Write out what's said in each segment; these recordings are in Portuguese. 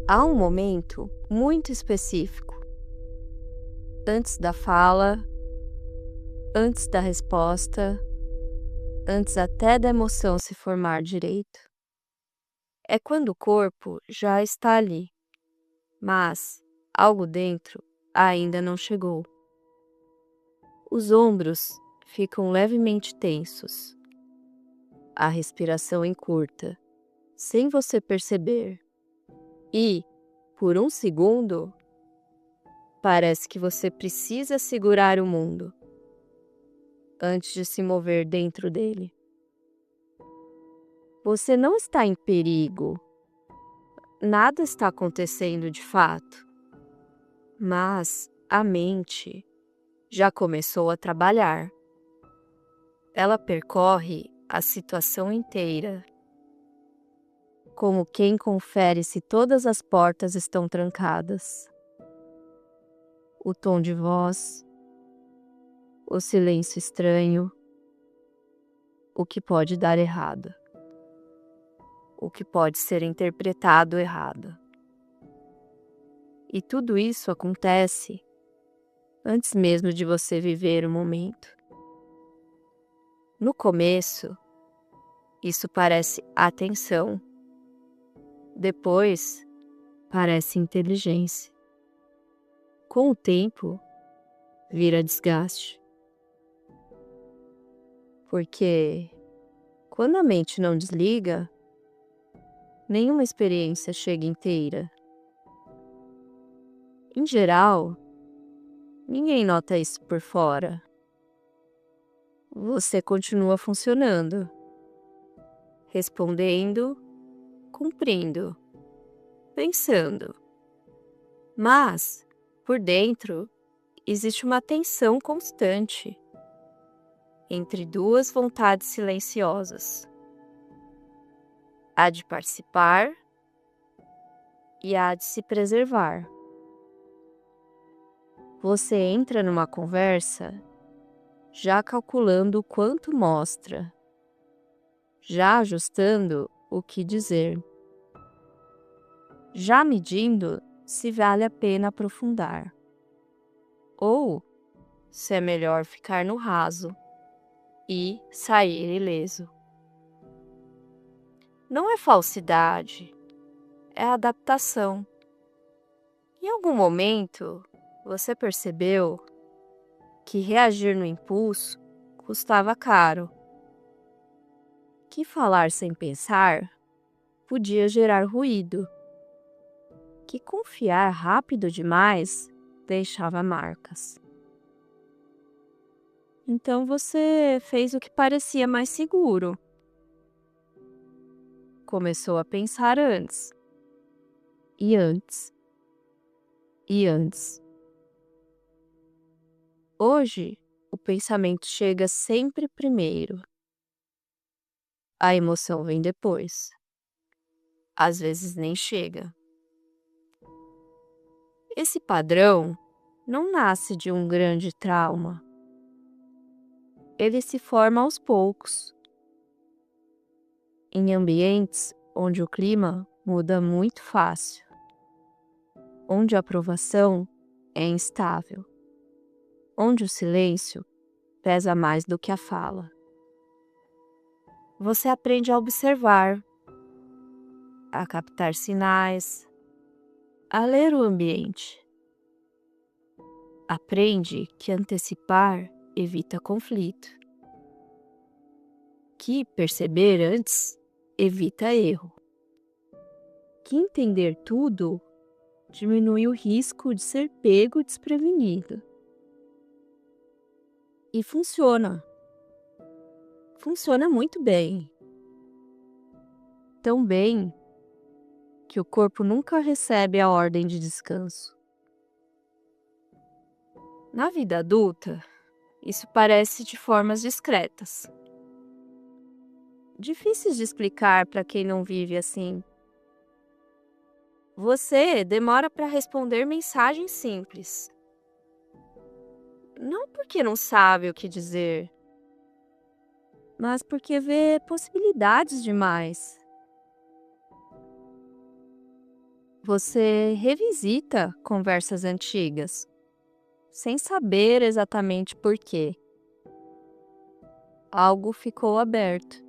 Há um momento muito específico, antes da fala, antes da resposta, antes até da emoção se formar direito. É quando o corpo já está ali, mas algo dentro ainda não chegou. Os ombros ficam levemente tensos, a respiração encurta, sem você perceber, e, por um segundo, parece que você precisa segurar o mundo antes de se mover dentro dele. Você não está em perigo, nada está acontecendo de fato, mas a mente já começou a trabalhar. Ela percorre a situação inteira, como quem confere se todas as portas estão trancadas. O tom de voz, o silêncio estranho, o que pode dar errado, o que pode ser interpretado errado. E tudo isso acontece antes mesmo de você viver o momento. No começo, isso parece atenção. Depois, parece inteligência. Com o tempo, vira desgaste. Porque quando a mente não desliga, nenhuma experiência chega inteira. Em geral, ninguém nota isso por fora. Você continua funcionando, respondendo, cumprindo, pensando. Mas, por dentro, existe uma tensão constante entre duas vontades silenciosas: a de participar e a de se preservar. Você entra numa conversa já calculando o quanto mostra, já ajustando o que dizer, já medindo se vale a pena aprofundar, ou se é melhor ficar no raso e sair ileso. Não é falsidade, é adaptação. Em algum momento, você percebeu que reagir no impulso custava caro, que falar sem pensar podia gerar ruído, que confiar rápido demais deixava marcas. Então você fez o que parecia mais seguro. Começou a pensar antes, e antes, e antes. Hoje, o pensamento chega sempre primeiro. A emoção vem depois. Às vezes nem chega. Esse padrão não nasce de um grande trauma. Ele se forma aos poucos, em ambientes onde o clima muda muito fácil, onde a aprovação é instável, onde o silêncio pesa mais do que a fala. Você aprende a observar, a captar sinais, a ler o ambiente. Aprende que antecipar evita conflito, que perceber antes evita erro, que entender tudo diminui o risco de ser pego desprevenido. E funciona. Funciona muito bem. Tão bem que o corpo nunca recebe a ordem de descanso. Na vida adulta, isso parece de formas discretas, difíceis de explicar para quem não vive assim. Você demora para responder mensagens simples. Não porque não sabe o que dizer, mas porque vê possibilidades demais. Você revisita conversas antigas, sem saber exatamente por quê. Algo ficou aberto,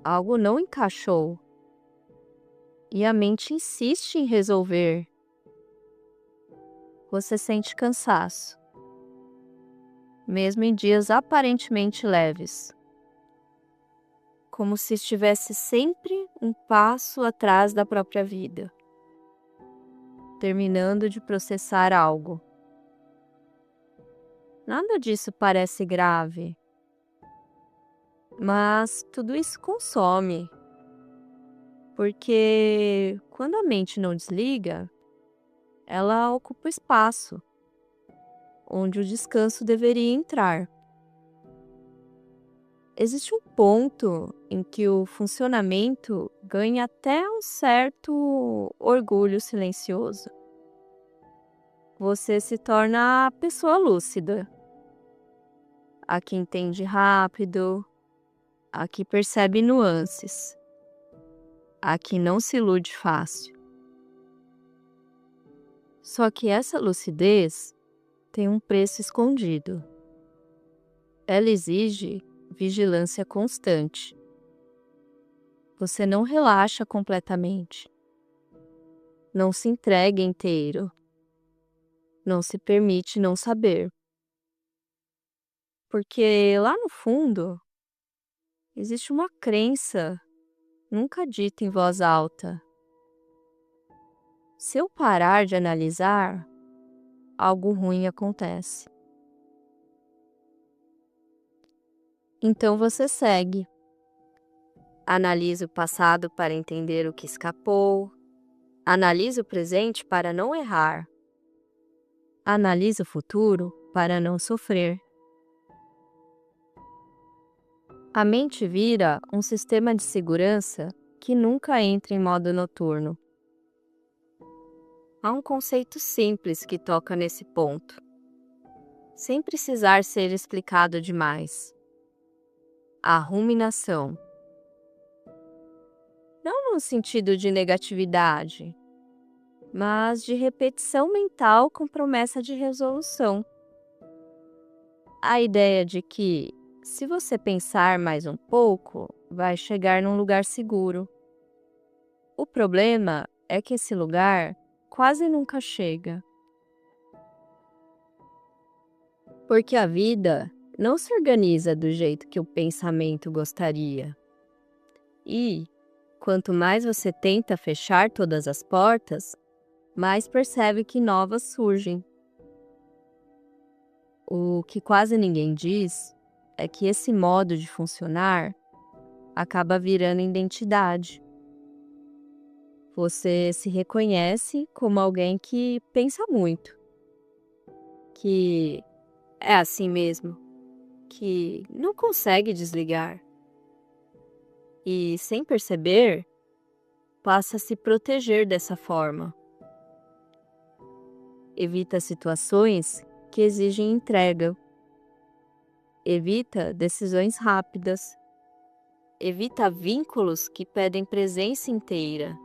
algo não encaixou, e a mente insiste em resolver. Você sente cansaço, mesmo em dias aparentemente leves, como se estivesse sempre um passo atrás da própria vida, terminando de processar algo. Nada disso parece grave, mas tudo isso consome, porque quando a mente não desliga, ela ocupa espaço onde o descanso deveria entrar. Existe um ponto em que o funcionamento ganha até um certo orgulho silencioso. Você se torna a pessoa lúcida, a que entende rápido, a que percebe nuances, a que não se ilude fácil. Só que essa lucidez tem um preço escondido. Ela exige vigilância constante. Você não relaxa completamente. Não se entrega inteiro. Não se permite não saber. Porque lá no fundo, existe uma crença, nunca dita em voz alta. Se eu parar de analisar, algo ruim acontece. Então você segue. Analise o passado para entender o que escapou. Analise o presente para não errar. Analise o futuro para não sofrer. A mente vira um sistema de segurança que nunca entra em modo noturno. Há um conceito simples que toca nesse ponto, sem precisar ser explicado demais. A ruminação. Não no sentido de negatividade, mas de repetição mental com promessa de resolução. A ideia de que, se você pensar mais um pouco, vai chegar num lugar seguro. O problema é que esse lugar quase nunca chega. Porque a vida não se organiza do jeito que o pensamento gostaria. E, quanto mais você tenta fechar todas as portas, mais percebe que novas surgem. O que quase ninguém diz é que esse modo de funcionar acaba virando identidade. Você se reconhece como alguém que pensa muito, que é assim mesmo, que não consegue desligar. E, sem perceber, passa a se proteger dessa forma. Evita situações que exigem entrega. Evita decisões rápidas. Evita vínculos que pedem presença inteira.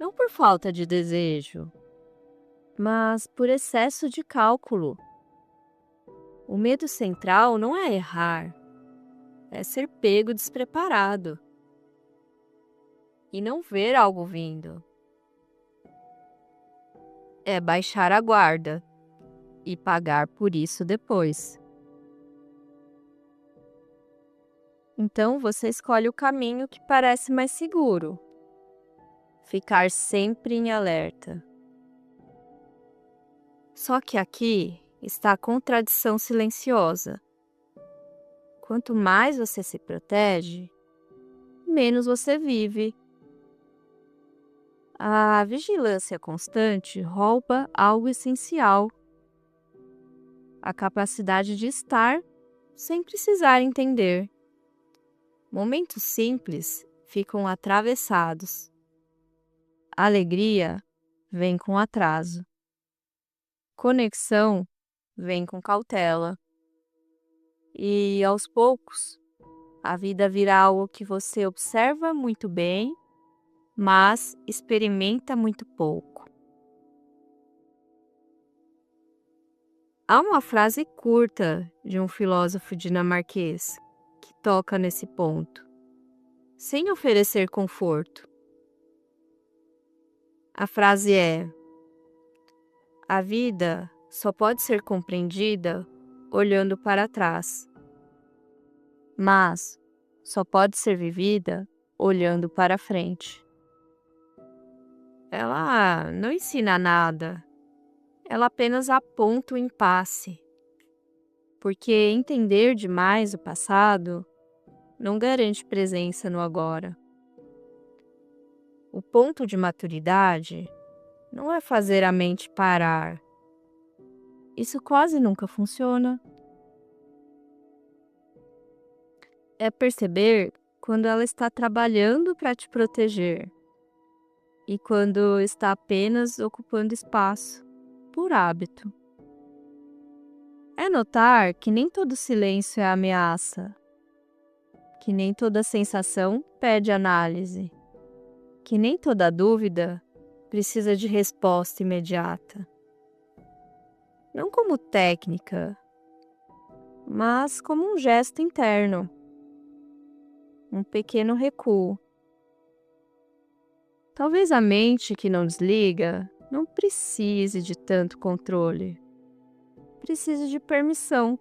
Não por falta de desejo, mas por excesso de cálculo. O medo central não é errar, é ser pego despreparado e não ver algo vindo. É baixar a guarda e pagar por isso depois. Então você escolhe o caminho que parece mais seguro. Ficar sempre em alerta. Só que aqui está a contradição silenciosa. Quanto mais você se protege, menos você vive. A vigilância constante rouba algo essencial: a capacidade de estar sem precisar entender. Momentos simples ficam atravessados. A alegria vem com atraso. Conexão vem com cautela. E, aos poucos, a vida vira algo que você observa muito bem, mas experimenta muito pouco. Há uma frase curta de um filósofo dinamarquês que toca nesse ponto, sem oferecer conforto. A frase é: a vida só pode ser compreendida olhando para trás, mas só pode ser vivida olhando para frente. Ela não ensina nada, ela apenas aponta o impasse, porque entender demais o passado não garante presença no agora. O ponto de maturidade não é fazer a mente parar. Isso quase nunca funciona. É perceber quando ela está trabalhando para te proteger e quando está apenas ocupando espaço por hábito. É notar que nem todo silêncio é ameaça, que nem toda sensação pede análise, que nem toda dúvida precisa de resposta imediata. Não como técnica, mas como um gesto interno, um pequeno recuo. Talvez a mente que não desliga não precise de tanto controle, precise de permissão.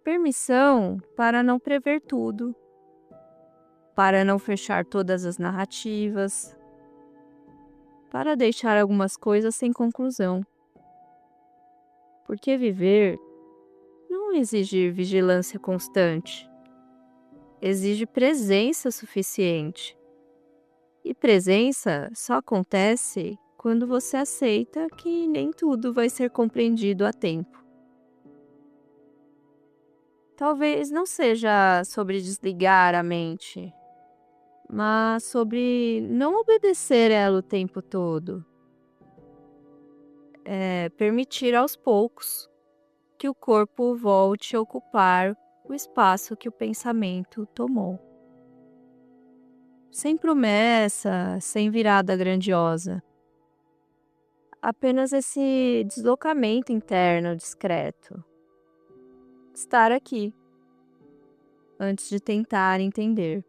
Permissão para não prever tudo, para não fechar todas as narrativas, para deixar algumas coisas sem conclusão. Porque viver não exige vigilância constante, exige presença suficiente. E presença só acontece quando você aceita que nem tudo vai ser compreendido a tempo. Talvez não seja sobre desligar a mente, mas sobre não obedecer ela o tempo todo. É permitir aos poucos que o corpo volte a ocupar o espaço que o pensamento tomou. Sem promessa, sem virada grandiosa. Apenas esse deslocamento interno discreto. Estar aqui, antes de tentar entender.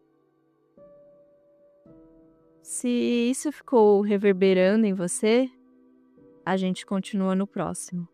Se isso ficou reverberando em você, a gente continua no próximo.